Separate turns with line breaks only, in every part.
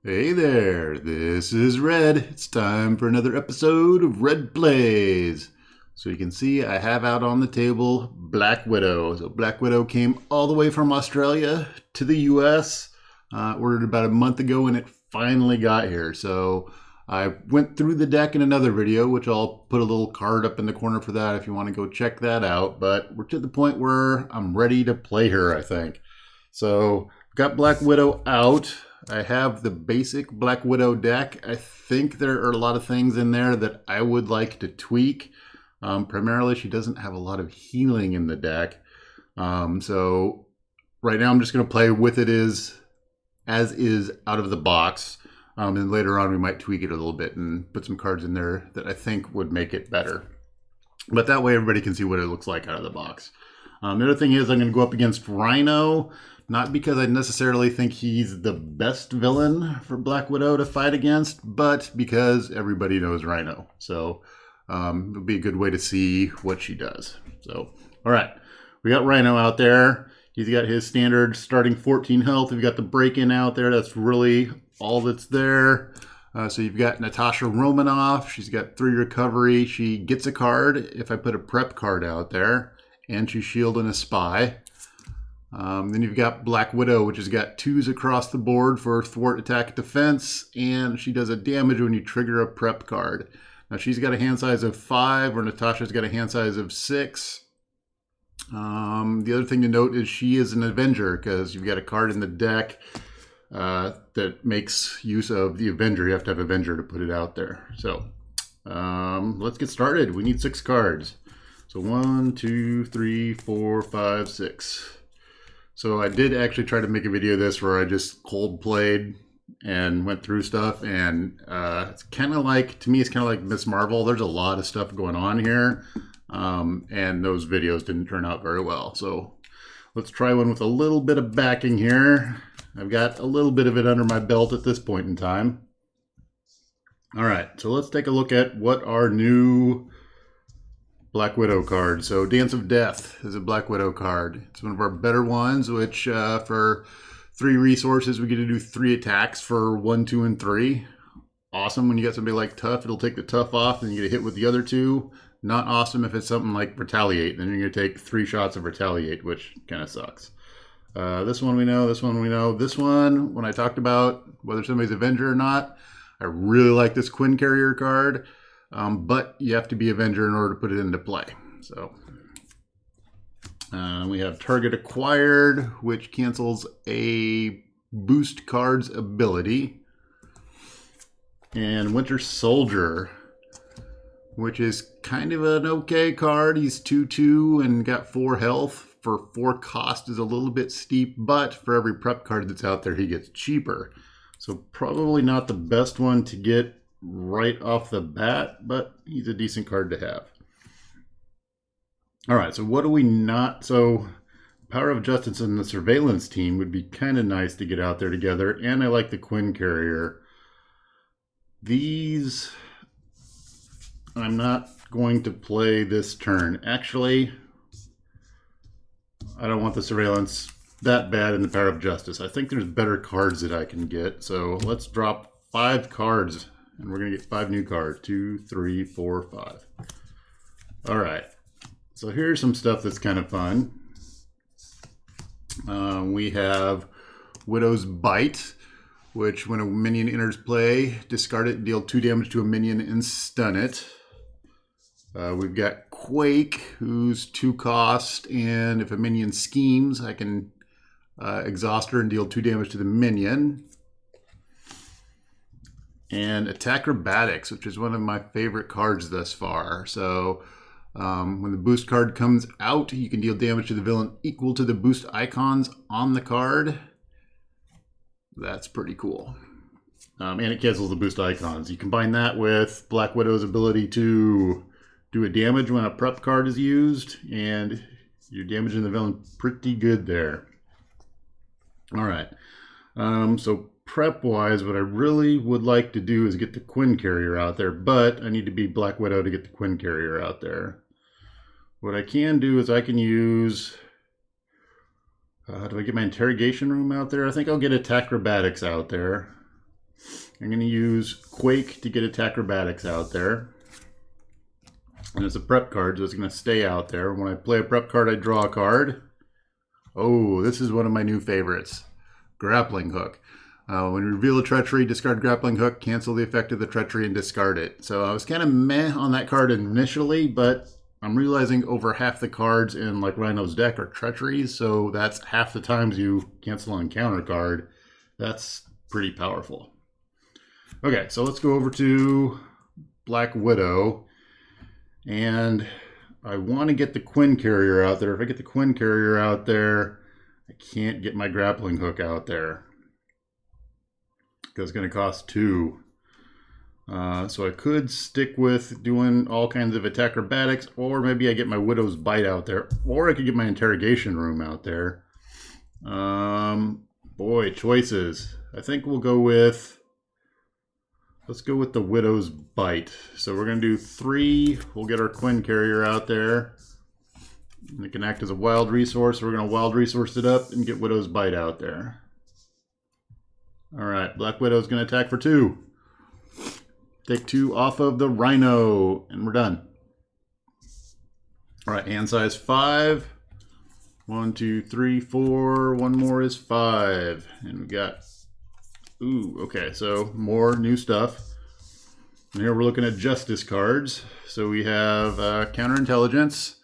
Hey there, this is Red. It's time for another episode of Red Plays. So you can see I have out on the table Black Widow. So Black Widow came all the way from Australia to the US. Ordered about a month ago and it finally got here. So I went through the deck in another video, which I'll put a little card up in the corner for that if you want to go check that out. But we're to the point where I'm ready to play her, I think. So got Black Widow out. I have the basic Black Widow deck. I think there are a lot of things in there that I would like to tweak. Primarily, she doesn't have a lot of healing in the deck. So right now I'm just going to play with it as is out of the box. And later on we might tweak it a little bit and put some cards in there that I think would make it better. But that way everybody can see what it looks like out of the box. The other thing is I'm going to go up against Rhino. Not because I necessarily think he's the best villain for Black Widow to fight against, but because everybody knows Rhino. So it'll be a good way to see what she does. So, all right. We got Rhino out there. He's got his standard starting 14 health. We've got the break-in out there. That's really all that's there. So you've got Natasha Romanoff. She's got 3 recovery. She gets a card if I put a prep card out there. And she's shield and a spy. Then you've got Black Widow, which has got 2s across the board for thwart attack defense, and she does a damage when you trigger a prep card. Now she's got a hand size of 5, or Natasha's got a hand size of 6. The other thing to note is she is an Avenger, because you've got a card in the deck that makes use of the Avenger. You have to have Avenger to put it out there. So let's get started. We need 6 cards. So 1, 2, 3, 4, 5, 6. So I did actually try to make a video of this where I just cold played and went through stuff, and it's kind of like, to me, it's kind of like Miss Marvel. There's a lot of stuff going on here, and those videos didn't turn out very well. So let's try one with a little bit of backing here. I've got a little bit of it under my belt at this point in time. All right, so let's take a look at what our new Black Widow card. So Dance of Death is a Black Widow card. It's one of our better ones, which for 3 resources, we get to do 3 attacks for 1, 2, and 3. Awesome when you got somebody like Tough. It'll take the Tough off and you get a hit with the other 2. Not awesome if it's something like Retaliate. Then you're going to take 3 shots of Retaliate, which kind of sucks. This one we know, this one we know. This one, when I talked about whether somebody's Avenger or not, I really like this Quinn Carrier card. But you have to be Avenger in order to put it into play. So we have Target Acquired, which cancels a boost card's ability. And Winter Soldier, which is kind of an okay card. He's 2/2 and got 4 health. For 4 cost is a little bit steep, but for every prep card that's out there, he gets cheaper. So probably not the best one to get right off the bat, but he's a decent card to have. All right, so what do we not? So Power of Justice and the Surveillance Team would be kind of nice to get out there together, and I like the Quinn Carrier. These I'm not going to play this turn. Actually, I don't want the Surveillance that bad in the Power of Justice. I think there's better cards that I can get, so let's drop 5 cards. And we're going to get 5 new cards. 2, 3, 4, 5. All right. So here's some stuff that's kind of fun. We have Widow's Bite, which when a minion enters play, discard it and deal 2 damage to a minion and stun it. We've got Quake, who's 2 cost, and if a minion schemes, I can exhaust her and deal 2 damage to the minion. And Attack Acrobatics, which is one of my favorite cards thus far. So when the boost card comes out, you can deal damage to the villain equal to the boost icons on the card. That's pretty cool. And it cancels the boost icons. You combine that with Black Widow's ability to do a damage when a prep card is used, and you're damaging the villain pretty good there. All right. So prep-wise, what I really would like to do is get the Quinn Carrier out there, but I need to be Black Widow to get the Quinn Carrier out there. What I can do is I can use do I get my interrogation room out there? I think I'll get Attack Acrobatics out there. I'm going to use Quake to get attack acrobatics out there. And it's a prep card, so it's going to stay out there. When I play a prep card, I draw a card. Oh, this is one of my new favorites. Grappling Hook. When you reveal a treachery, discard Grappling Hook, cancel the effect of the treachery, and discard it. So I was kind of meh on that card initially, but I'm realizing over half the cards in like Rhino's deck are treacheries, so that's half the times you cancel an encounter card. That's pretty powerful. Okay, so let's go over to Black Widow. And I want to get the Quinn Carrier out there. If I get the Quinn Carrier out there, I can't get my Grappling Hook out there, because it's going to cost 2. So I could stick with doing all kinds of attack acrobatics, or maybe I get my Widow's Bite out there, or I could get my Interrogation Room out there. Boy, choices. I think we'll go with... Let's go with the Widow's Bite. So we're going to do 3. We'll get our Quinn Carrier out there. And it can act as a wild resource. We're going to wild resource it up and get Widow's Bite out there. Alright, Black Widow's going to attack for 2. Take 2 off of the Rhino, and we're done. Alright, hand size 5. 1, 2, 3, 4. One more is 5. And we got... Ooh, okay, so more new stuff. And here we're looking at Justice cards. So we have Counterintelligence,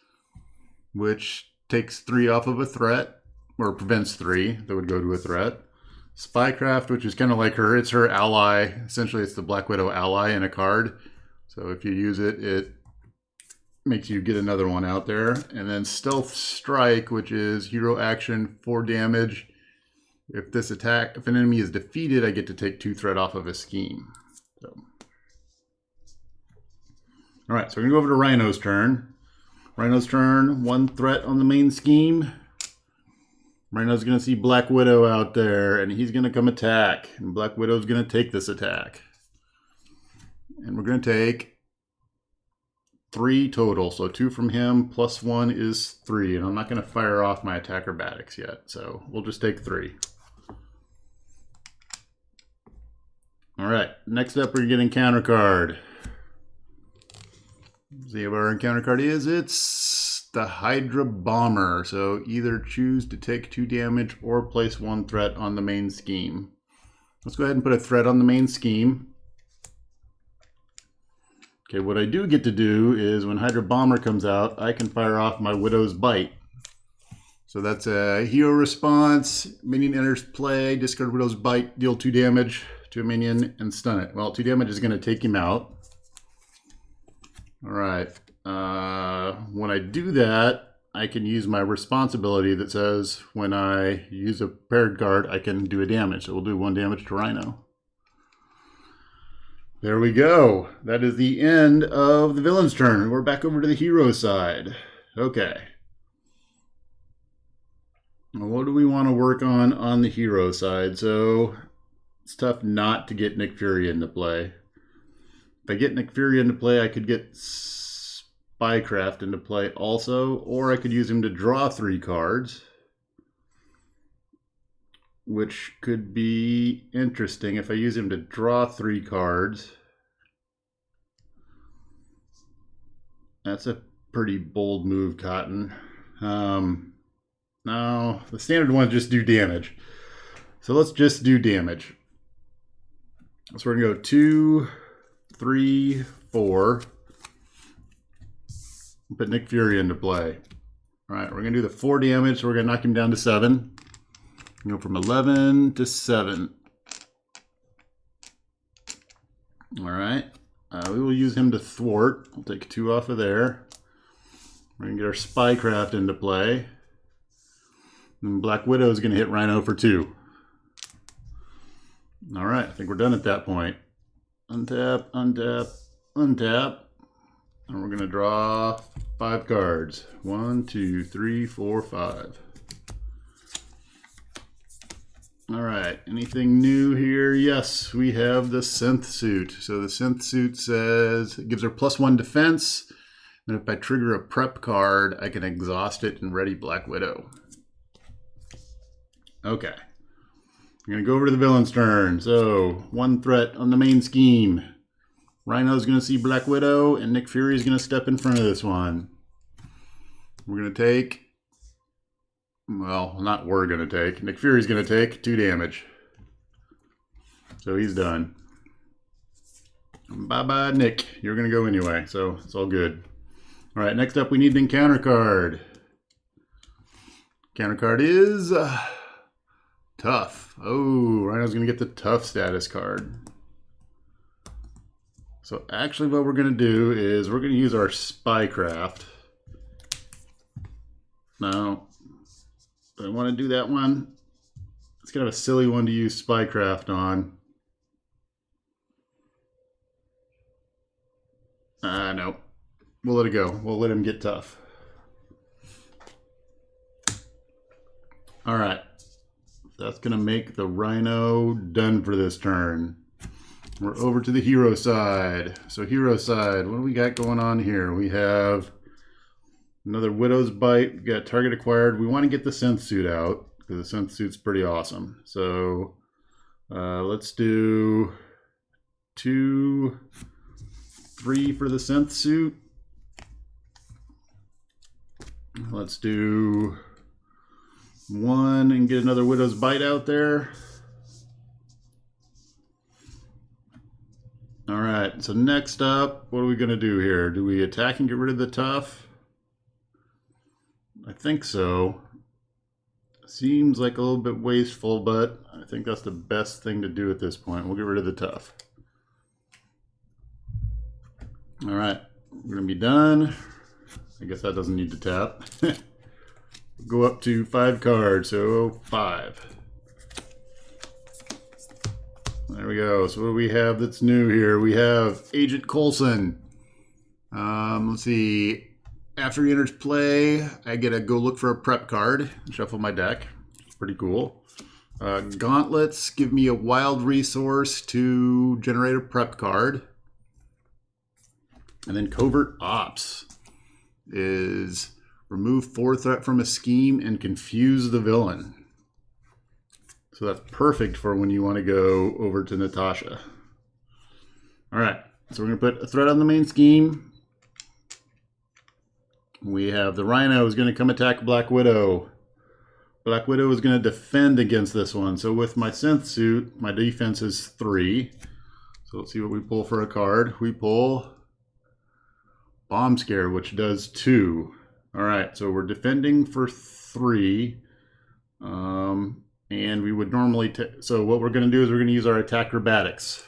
which takes 3 off of a threat, or prevents 3 that would go to a threat. Spycraft, which is kind of like her. It's her ally. Essentially, it's the Black Widow ally in a card. So if you use it, it makes you get another one out there. And then Stealth Strike, which is hero action, 4 damage. If an enemy is defeated, I get to take 2 threat off of a scheme. So. All right, so we're gonna go over to Rhino's turn. Rhino's turn, 1 threat on the main scheme. Rhino's gonna see Black Widow out there, and he's gonna come attack. And Black Widow's gonna take this attack. And we're gonna take 3 total. So 2 from him, plus 1 is 3. And I'm not gonna fire off my attack acrobatics yet. So we'll just take 3. All right, next up we're getting encounter card. See what our encounter card is. It's the Hydra Bomber. So either choose to take 2 damage or place 1 threat on the main scheme. Let's go ahead and put a threat on the main scheme. Okay, what I do get to do is when Hydra Bomber comes out, I can fire off my Widow's Bite. So that's a hero response. Minion enters play, discard Widow's Bite, deal 2 damage to a minion and stun it. Well, 2 damage is going to take him out. All right. When I do that, I can use my responsibility that says when I use a paired card, I can do a damage. So we'll do 1 damage to Rhino. There we go. That is the end of the villain's turn. We're back over to the hero side. Okay. What do we want to work on the hero side? So it's tough not to get Nick Fury into play. If I get Nick Fury into play, I could get Spycraft into play also, or I could use him to draw 3 cards, which could be interesting. If I use him to draw 3 cards, that's a pretty bold move, Cotton. No, the standard ones just do damage. So let's just do damage. So we're gonna go 2, 3, 4. Put Nick Fury into play. All right, we're gonna do the 4 damage. So we're gonna knock him down to 7. Go from 11 to 7. All right, we will use him to thwart. We'll take 2 off of there. We're gonna get our Spycraft into play. And Black Widow is gonna hit Rhino for 2. All right, I think we're done at that point. Untap, untap, untap. And we're gonna draw 5 cards. 1, 2, 3, 4, 5. All right, anything new here? Yes, we have the synth suit. So the synth suit says it gives her +1 defense. And if I trigger a prep card, I can exhaust it and ready Black Widow. Okay. I'm going to go over to the villain's turn. So, one threat on the main scheme. Rhino's going to see Black Widow, and Nick Fury's going to step in front of this one. We're going to take... Well, not we're going to take. Nick Fury's going to take 2 damage. So he's done. Bye-bye, Nick. You're going to go anyway, so it's all good. All right, next up we need an encounter card. Encounter card is tough. Oh, Rhino's going to get the tough status card. So actually what we're going to do is we're going to use our spycraft. Now, do I want to do that one? It's kind of a silly one to use spycraft on. No. We'll let it go. We'll let him get tough. Alright. That's going to make the Rhino done for this turn. We're over to the hero side. So hero side, what do we got going on here? We have another Widow's Bite. We got target acquired. We want to get the synth suit out because the synth suit's pretty awesome. So let's do 2, 3 for the synth suit. Let's do 1 and get another Widow's Bite out there. All right, so next up, what are we going to do here? Do we attack and get rid of the tough? I think so. Seems like a little bit wasteful, but I think that's the best thing to do at this point. We'll get rid of the tough. All right, we're going to be done. I guess that doesn't need to tap. Go up to 5 cards, so 5. There we go. So what do we have that's new here? We have Agent Coulson. Let's see. After he enters play, I get to go look for a prep card. Shuffle my deck. It's pretty cool. Gauntlets give me a wild resource to generate a prep card. And then Covert Ops is remove 4 threat from a scheme and confuse the villain. So that's perfect for when you want to go over to Natasha. All right, so we're going to put a threat on the main scheme. We have the Rhino is going to come attack Black Widow. Black Widow is going to defend against this one. So with my synth suit, my defense is 3. So let's see what we pull for a card. We pull Bomb Scare, which does 2. All right, so we're defending for 3. And we would normally, so what we're going to do is we're going to use our attack acrobatics.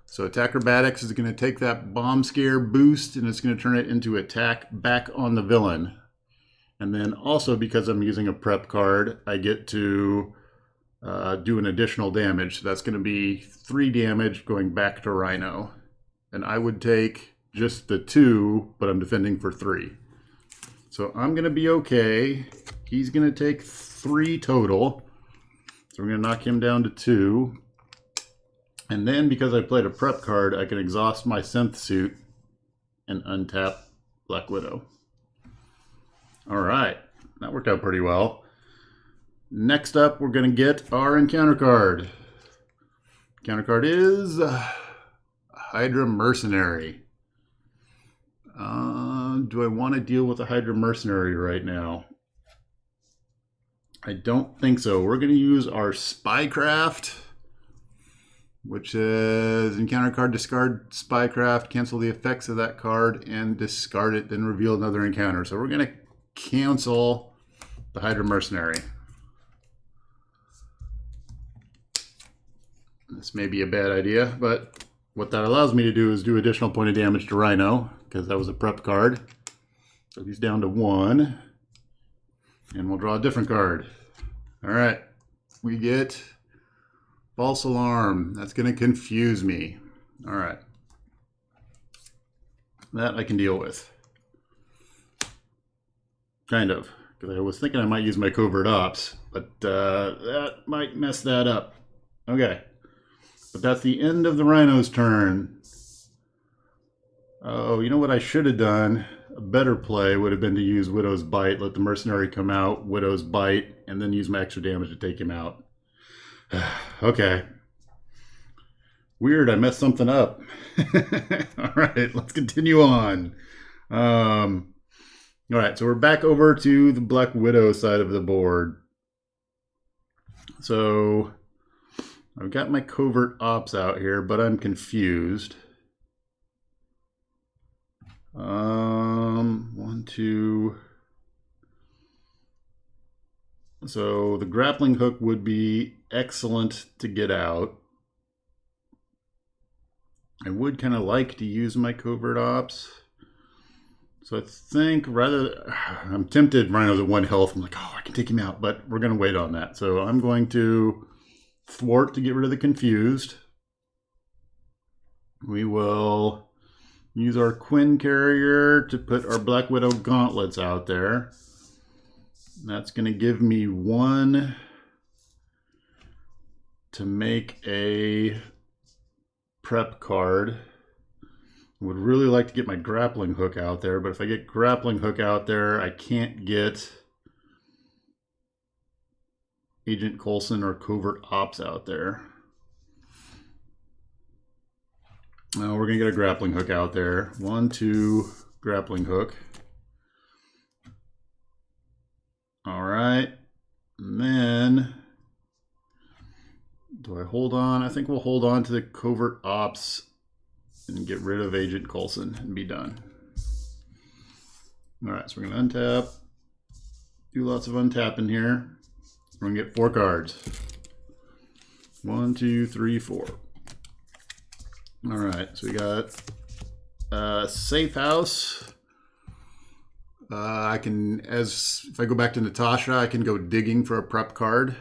So attack acrobatics is going to take that bomb scare boost and it's going to turn it into attack back on the villain. And then also because I'm using a prep card, I get to do an additional damage. So that's going to be 3 damage going back to Rhino. And I would take just the 2, but I'm defending for 3. So I'm going to be okay. He's going to take 3 total. So we're going to knock him down to 2. And then because I played a prep card, I can exhaust my synth suit and untap Black Widow. All right, that worked out pretty well. Next up, we're going to get our encounter card. Encounter card is Hydra Mercenary. Do I want to deal with a Hydra Mercenary right now? I don't think so. We're going to use our Spycraft, which is encounter card, discard Spycraft, cancel the effects of that card, and discard it, then reveal another encounter. So we're going to cancel the Hydra Mercenary. This may be a bad idea, but what that allows me to do is do additional point of damage to Rhino, because that was a prep card. So he's down to 1. And we'll draw a different card. All right, we get False Alarm. That's going to confuse me. All right. That I can deal with. Kind of. Because I was thinking I might use my Covert Ops, but that might mess that up. Okay. But that's the end of the Rhino's turn. Oh, you know what I should have done? A better play would have been to use Widow's Bite, let the Mercenary come out, Widow's Bite, and then use my extra damage to take him out. Okay. Weird, I messed something up. All right, let's continue on. All right, so we're back over to the Black Widow side of the board. So I've got my covert ops out here, but I'm confused. 1, 2. So the grappling hook would be excellent to get out. I would kind of like to use my covert ops. So I think I'm tempted. Rhino's at 1 health. I'm like, oh, I can take him out, but we're going to wait on that. So I'm going to thwart to get rid of the confused. We will use our Quinn carrier to put our Black Widow gauntlets out there. That's going to give me 1 to make a prep card. I would really like to get my grappling hook out there, but if I get grappling hook out there, I can't get Agent Coulson or covert ops out there. Now we're going to get a grappling hook out there. 1, 2, grappling hook. All right. And then, do I hold on? I think we'll hold on to the covert ops and get rid of Agent Coulson and be done. All right, so we're going to untap. Do lots of untapping here. We're going to get 4 cards. 1, 2, 3, 4. All right, so we got Safe House. If I go back to Natasha, I can go digging for a prep card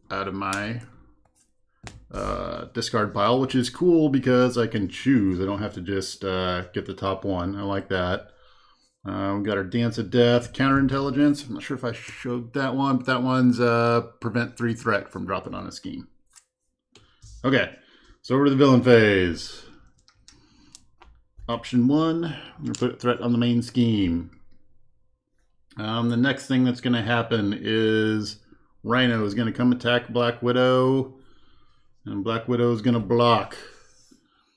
out of my discard pile, which is cool because I can choose. I don't have to just get the top one. I like that. We've got our Dance of Death, Counterintelligence. I'm not sure if I showed that one, but that one's prevent 3 threat from dropping on a scheme. Okay, so over to the villain phase. Option 1, I'm going to put a threat on the main scheme. The next thing that's going to happen is Rhino is going to come attack Black Widow, and Black Widow is going to block.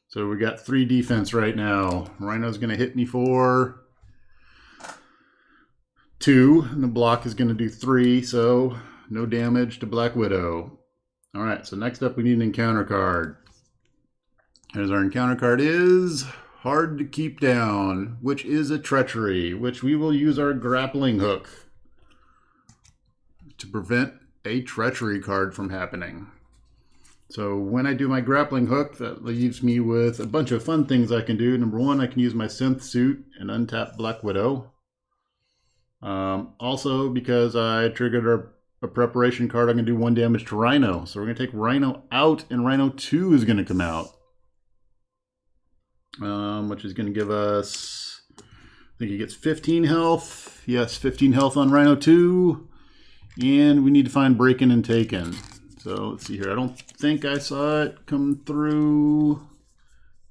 So we got 3 defense right now. Rhino's going to hit me for 2, and the block is going to do 3, so no damage to Black Widow. All right, so next up we need an encounter card. As our encounter card is Hard to Keep Down, which is a treachery, which we will use our grappling hook to prevent a treachery card from happening. So when I do my grappling hook, that leaves me with a bunch of fun things I can do. Number 1, I can use my synth suit and untap Black Widow. Also, because I triggered a preparation card, I'm going to do 1 damage to Rhino. So we're going to take Rhino out, and Rhino 2 is going to come out. Which is going to give us, I think he gets 15 health. Yes, 15 health on Rhino 2. And we need to find Breakin' and Taken. So let's see here. I don't think I saw it come through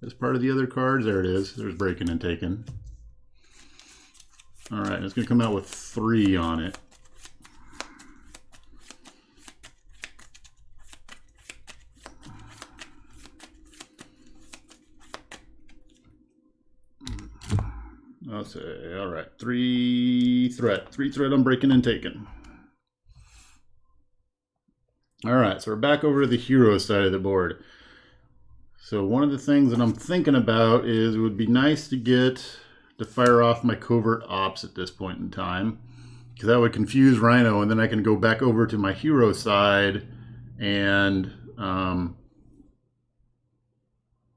as part of the other cards. There it is. There's Breakin' and Taken. All right, it's going to come out with 3 on it. I'll say, all right, 3 threat. 3 threat on Breakin' and Taken. All right, so we're back over to the hero side of the board. So one of the things that I'm thinking about is it would be nice to fire off my covert ops at this point in time, because that would confuse Rhino, and then I can go back over to my hero side and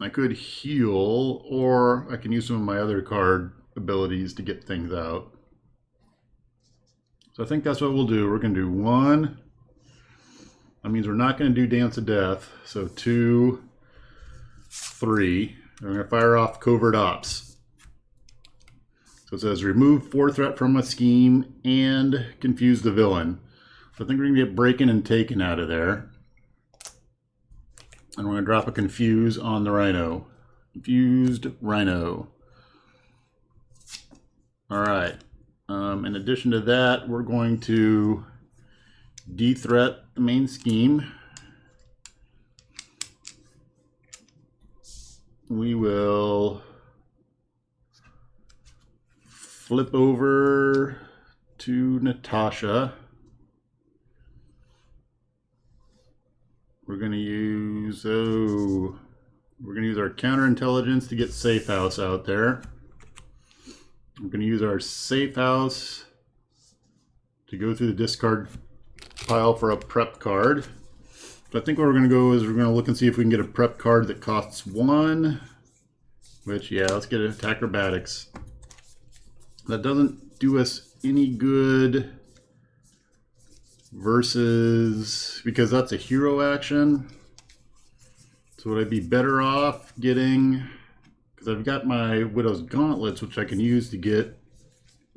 I could heal, or I can use some of my other card abilities to get things out. So I think that's what we'll do. We're going to do 1. That means we're not going to do Dance of Death. So 2, 3. We're going to fire off covert ops. So it says remove 4 threat from a scheme and confuse the villain. So I think we're going to get Breakin' and Taken out of there. And we're going to drop a confuse on the Rhino. Confused Rhino. All right. In addition to that, we're going to de-threat the main scheme. we will flip over to Natasha. We're going to use our counterintelligence to get safe house out there. We're going to use our safe house to go through the discard pile for a prep card. So I think what we're going to go is we're going to look and see if we can get a prep card that costs 1. Which, yeah, let's get attack acrobatics. That doesn't do us any good versus, because that's a hero action. So would I be better off getting, because I've got my Widow's Gauntlets, which I can use to get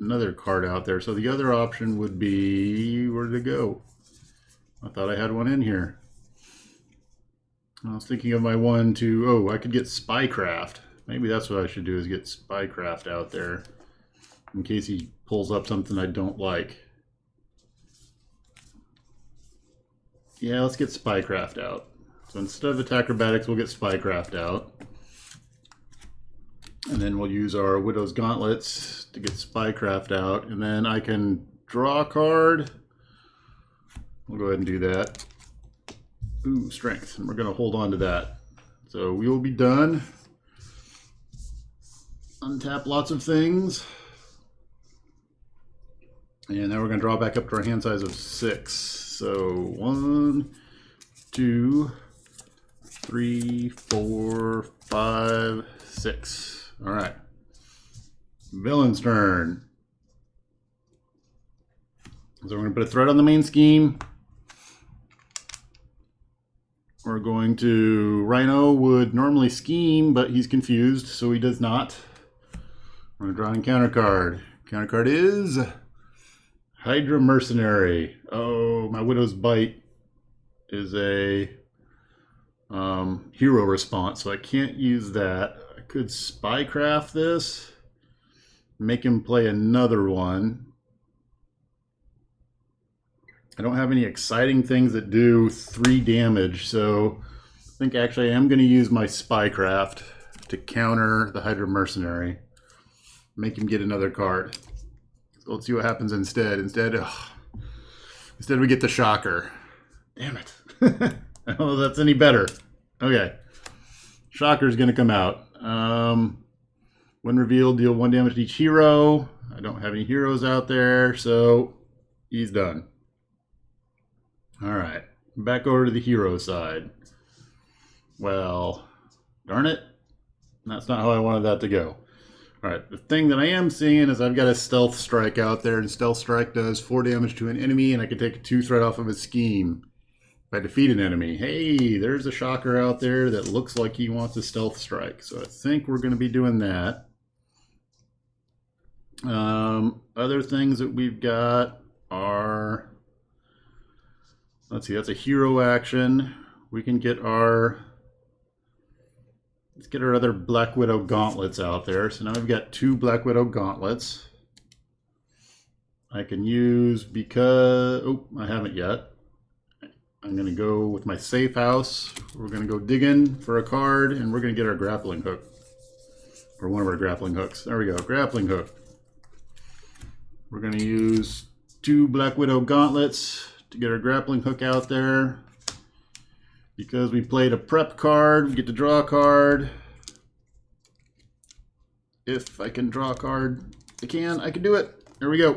another card out there. So the other option would be, where did it go? I thought I had one in here. I was thinking of my one to, oh, I could get Spycraft. Maybe that's what I should do, is get Spycraft out there in case he pulls up something I don't like. Yeah, let's get Spycraft out. So instead of attack acrobatics, we'll get Spycraft out. And then we'll use our Widow's Gauntlets to get Spycraft out. And then I can draw a card. We'll go ahead and do that. Ooh, strength. And we're going to hold on to that. So we will be done. Untap lots of things. And now we're going to draw back up to our hand size of 6. So 1, 2, 3, 4, 5, 6. All right. Villain's turn. So we're going to put a threat on the main scheme. We're going to, Rhino would normally scheme, but he's confused, so he does not. We're going to draw an encounter card. Counter card is Hydra Mercenary. Oh, my Widow's Bite is a hero response, so I can't use that. I could Spycraft this, make him play another one. I don't have any exciting things that do 3 damage, so I think actually I am going to use my Spycraft to counter the Hydra Mercenary. Make him get another card. So let's see what happens instead. Instead we get the Shocker. Damn it. I don't know if that's any better. Okay. Shocker's going to come out. When revealed, deal 1 damage to each hero. I don't have any heroes out there, so he's done. Alright, back over to the hero side. Well, darn it. That's not how I wanted that to go. Alright, the thing that I am seeing is I've got a Stealth Strike out there, and Stealth Strike does 4 damage to an enemy, and I can take a 2 threat off of a scheme if I defeat an enemy. Hey, there's a Shocker out there that looks like he wants a Stealth Strike, so I think we're going to be doing that. Other things that we've got are... Let's see, that's a hero action. We can get our... Let's get our other Black Widow Gauntlets out there. So now we've got 2 Black Widow Gauntlets. I can use because... Oh, I haven't yet. I'm going to go with my safe house. We're going to go digging for a card, and we're going to get our grappling hook. Or one of our grappling hooks. There we go, grappling hook. We're going to use 2 Black Widow Gauntlets to get our grappling hook out there. Because we played a prep card, we get to draw a card. If I can draw a card, I can do it. There we go.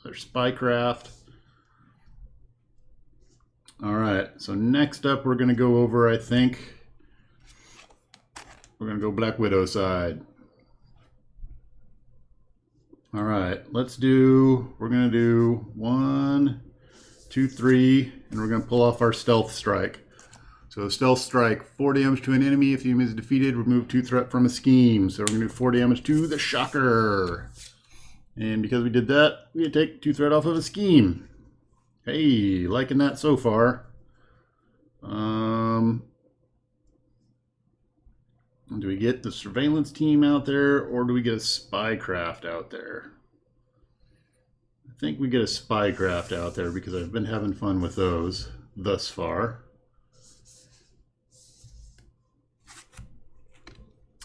There's Spycraft. Alright, so next up we're going to go over, I think, we're going to go Black Widow side. Alright, we're going to do 1, 2, 3, and we're going to pull off our Stealth Strike. So Stealth Strike, 4 damage to an enemy. If the enemy is defeated, remove 2 threat from a scheme. So we're going to do 4 damage to the Shocker. And because we did that, we take 2 threat off of a scheme. Hey, liking that so far. Do we get the surveillance team out there, or do we get a Spycraft out there? I think we get a Spycraft out there because I've been having fun with those thus far.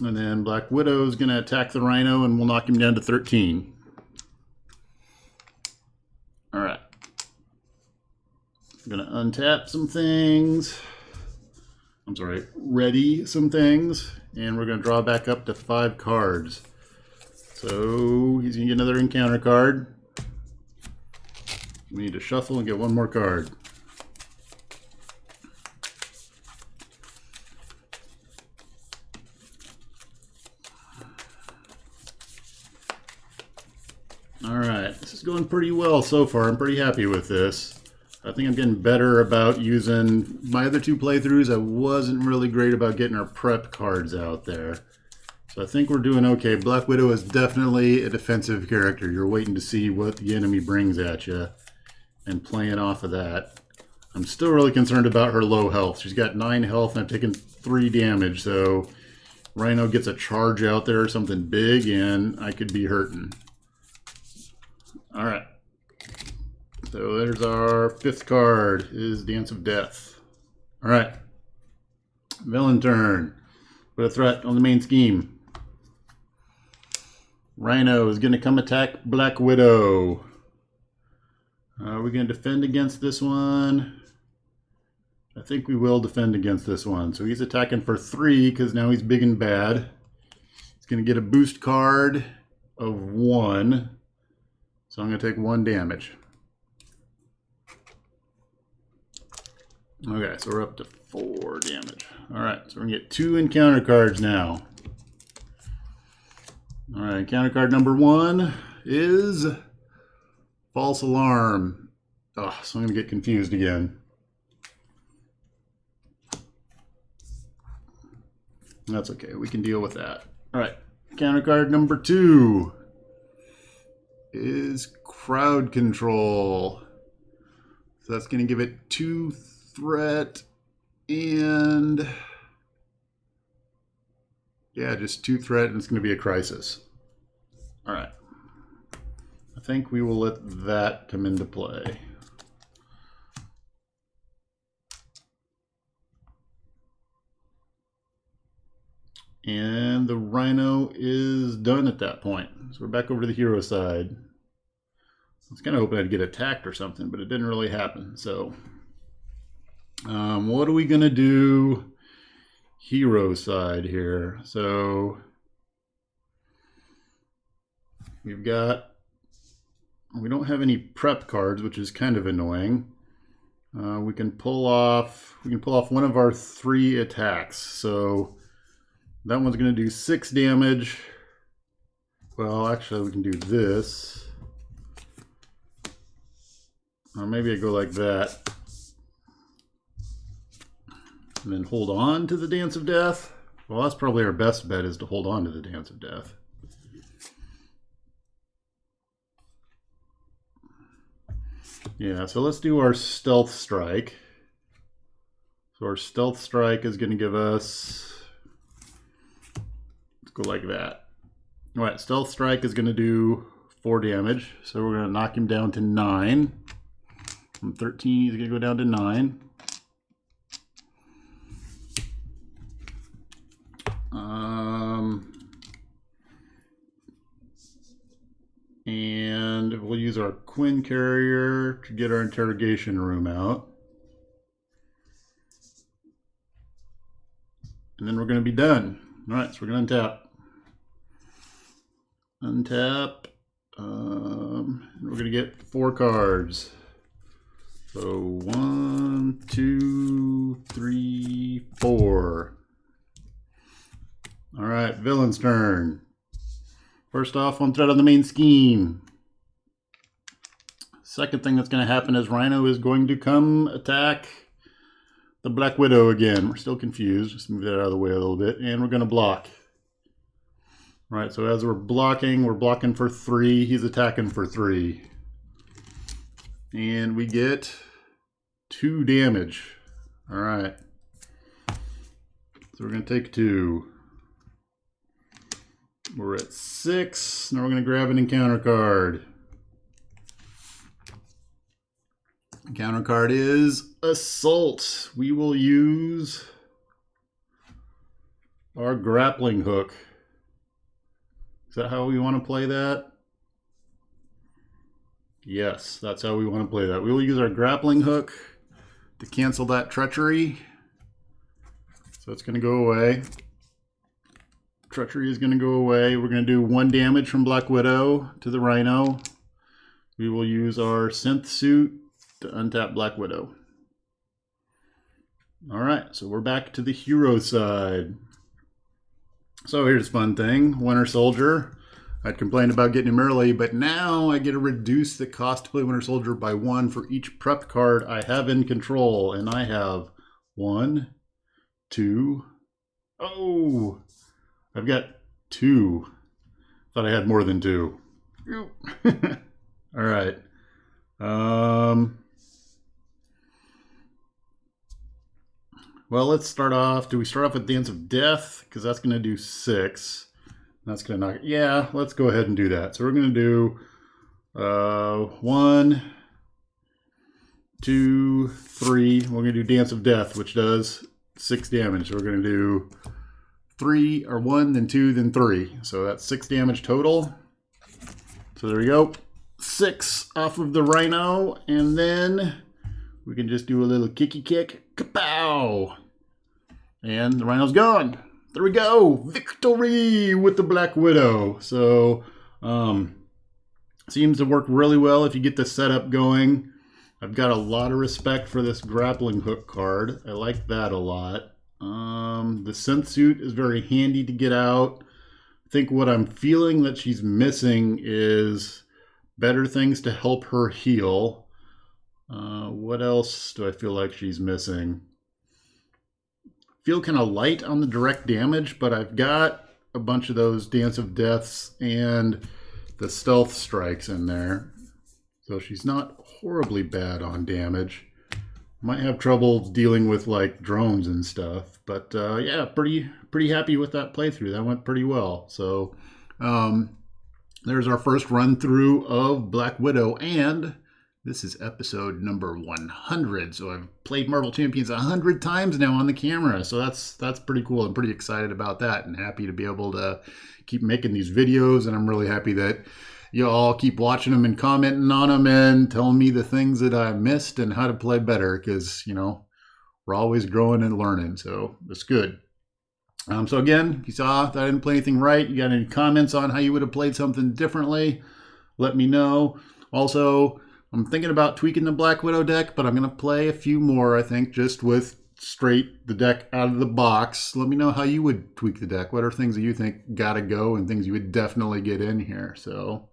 And then Black Widow is going to attack the Rhino and we'll knock him down to 13. Alright. I'm going to untap some things. I'm sorry, ready some things. And we're going to draw back up to 5 cards. So he's going to get another encounter card. We need to shuffle and get one more card. Alright, this is going pretty well so far. I'm pretty happy with this. I think I'm getting better about using my other 2 playthroughs. I wasn't really great about getting our prep cards out there. So I think we're doing okay. Black Widow is definitely a defensive character. You're waiting to see what the enemy brings at you and playing off of that. I'm still really concerned about her low health. She's got 9 health and I've taken 3 damage. So Rhino gets a charge out there or something big and I could be hurting. Alright. So there's our 5th card, is Dance of Death. Alright. Villain turn. Put a threat on the main scheme. Rhino is going to come attack Black Widow. Are we going to defend against this one? I think we will defend against this one. So he's attacking for 3 because now he's big and bad. He's going to get a boost card of 1. So I'm going to take 1 damage. Okay, so we're up to 4 damage. Alright, so we're going to get 2 encounter cards now. Alright, encounter card number 1 is False Alarm. Oh, so I'm going to get confused again. That's okay, we can deal with that. Alright, encounter card number 2 is Crowd Control. So that's going to give it 2 threat and yeah, just 2 threat and it's going to be a crisis. Alright. I think we will let that come into play. And the Rhino is done at that point. So we're back over to the hero side. I was kind of hoping I'd get attacked or something, but it didn't really happen. So, what are we going to do hero side here? So, we don't have any prep cards, which is kind of annoying. We can pull off one of our 3 attacks. So, that one's going to do 6 damage. Well, actually, we can do this. Or maybe I go like that. And then hold on to the Dance of Death. Well, that's probably our best bet, is to hold on to the Dance of Death. Yeah, so let's do our Stealth Strike. So our Stealth Strike is going to give us... Let's go like that. All right, Stealth Strike is going to do 4 damage. So we're going to knock him down to 9. From 13, he's going to go down to 9. And we'll use our Quinn Carrier to get our interrogation room out. And then we're going to be done. All right, so we're going to untap. Untap. And we're going to get 4 cards. So 1, 2, 3, 4. All right, villain's turn. First off, 1 threat on the main scheme. Second thing that's going to happen is Rhino is going to come attack the Black Widow again. We're still confused. Just move that out of the way a little bit. And we're going to block. All right, so as we're blocking for 3. He's attacking for 3. And we get 2 damage. All right. So we're going to take 2. We're at 6. Now we're going to grab an encounter card. Encounter card is Assault. We will use our grappling hook. Is that how we want to play that? Yes, that's how we want to play that. We will use our grappling hook to cancel that treachery. So it's going to go away. Treachery is going to go away. We're going to do 1 damage from Black Widow to the Rhino. We will use our synth suit to untap Black Widow. Alright, so we're back to the hero side. So here's a fun thing. Winter Soldier. I'd complained about getting him early, but now I get to reduce the cost to play Winter Soldier by 1 for each prepped card I have in control. And I have 1, 2. Oh! I've got 2. Thought I had more than 2. Alright. Well, let's start off. Do we start off with Dance of Death? Because that's going to do 6. That's going to knock it. Yeah, let's go ahead and do that. So we're going to do 1, 2, 3. We're going to do Dance of Death, which does 6 damage. So we're going to do 3, or 1, then 2, then 3. So that's 6 damage total. So there we go. 6 off of the Rhino. And then we can just do a little kicky kick. Kapow! And the Rhino's gone. There we go. Victory with the Black Widow. So, seems to work really well if you get the setup going. I've got a lot of respect for this grappling hook card. I like that a lot. The synth suit is very handy to get out. I think what I'm feeling that she's missing is better things to help her heal. What else do I feel like she's missing? Feel kind of light on the direct damage, but I've got a bunch of those Dance of Deaths and the stealth strikes in there. So she's not horribly bad on damage. Might have trouble dealing with like drones and stuff, but yeah, pretty happy with that playthrough. That went pretty well. So there's our first run through of Black Widow, and this is episode number 100. So I've played Marvel Champions 100 times now on the camera. So that's pretty cool. I'm pretty excited about that and happy to be able to keep making these videos. And I'm really happy that you all keep watching them and commenting on them and telling me the things that I missed and how to play better. Because, you know, we're always growing and learning. So that's good. So again, if you saw that I didn't play anything right, you got any comments on how you would have played something differently, let me know. Also, I'm thinking about tweaking the Black Widow deck, but I'm going to play a few more, I think, just with straight the deck out of the box. Let me know how you would tweak the deck. What are things that you think got to go and things you would definitely get in here? So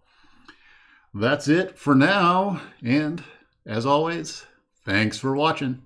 that's it for now. And as always, thanks for watching.